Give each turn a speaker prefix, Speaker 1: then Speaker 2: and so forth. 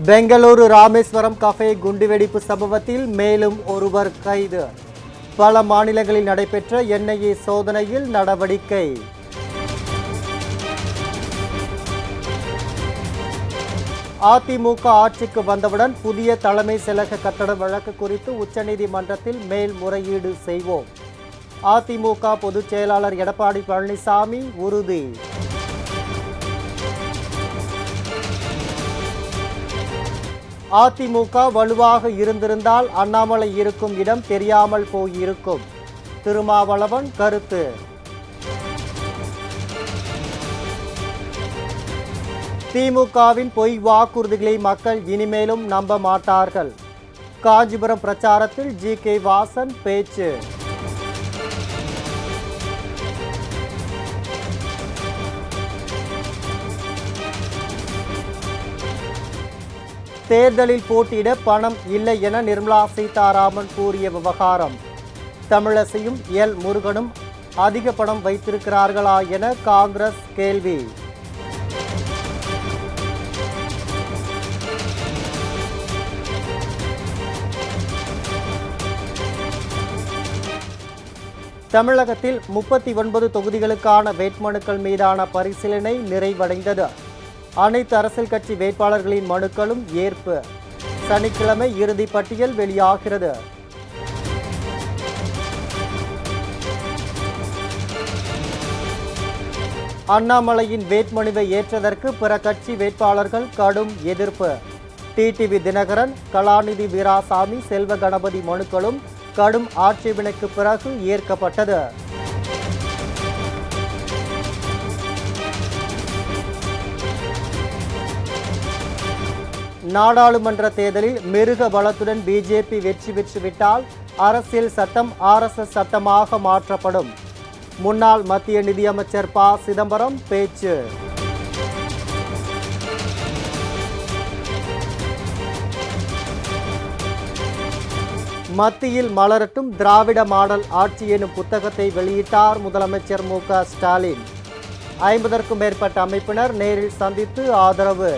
Speaker 1: Bengaluru Rameswaram cafe குண்டுவெடிப்பு சம்பவத்தில் மேலும் ஒருவர் கைது. பல மாநிலங்களில் நடைபெற்ற என்ஐஏ சோதனையில் நடவடிக்கை. அதிமுக ஆட்சிக்கு வந்தவுடன் புதிய தலைமை செயலக கட்டட வழக்கு குறித்து உச்சநீதிமன்றத்தில் மேல்முறையீடு செய்வோம். அதிமுக பொதுச் செயலாளர் எடப்பாடி பழனிசாமி உறுதி. அதிமுக வலுவாக இருந்திருந்தால் அண்ணாமலை இருக்கும் இடம் தெரியாமல் போயிருக்கும். திருமாவளவன் கருத்து. திமுகவின் பொய் வாக்குறுதிகளை மக்கள் இனிமேலும் நம்ப மாட்டார்கள். காஞ்சிபுரம் பிரச்சாரத்தில் ஜி.கே. வாசன் பேச்சு. தேர்தலில் போட்டியிட பணம் இல்லை என நிர்மலா சீதாராமன் கூறிய விவகாரம். தமிழரசியும் எல். முருகனும் அதிக பணம் வைத்திருக்கிறார்களா என காங்கிரஸ் கேள்வி. தமிழகத்தில் 39 தொகுதிகளுக்கான வேட்புமனுக்கள் மீதான பரிசீலனை நிறைவடைந்தது. அனைத்து அரசியல் கட்சி வேட்பாளர்களின் மனுக்களும் ஏற்பு. சனிக்கிழமை இறுதி பட்டியல் வெளியாகிறது. அண்ணாமலையின் வேட்புமனுவை ஏற்றதற்கு பிற கட்சி வேட்பாளர்கள் கடும் எதிர்ப்பு. டிடிவி தினகரன், கலாநிதி வீராசாமி, செல்வ கணபதி மனுக்களும் கடும் ஆட்சேபனைக்கு பிறகு ஏற்கப்பட்டது. நாடாளுமன்ற தேர்தலில் மிருக பலத்துடன் பிஜேபி வெற்றி பெற்றுவிட்டால் அரசியல் சட்டம் RSS சட்டமாக மாற்றப்படும். முன்னாள் மத்திய நிதியமைச்சர் ப. சிதம்பரம் பேச்சு. மத்தியில் மலரட்டும் திராவிட மாடல் ஆட்சி எனும் புத்தகத்தை வெளியிட்டார் முதலமைச்சர் மு.க. ஸ்டாலின். 50க்கும் மேற்பட்ட அமைப்பினர் நேரில் சந்தித்து ஆதரவு.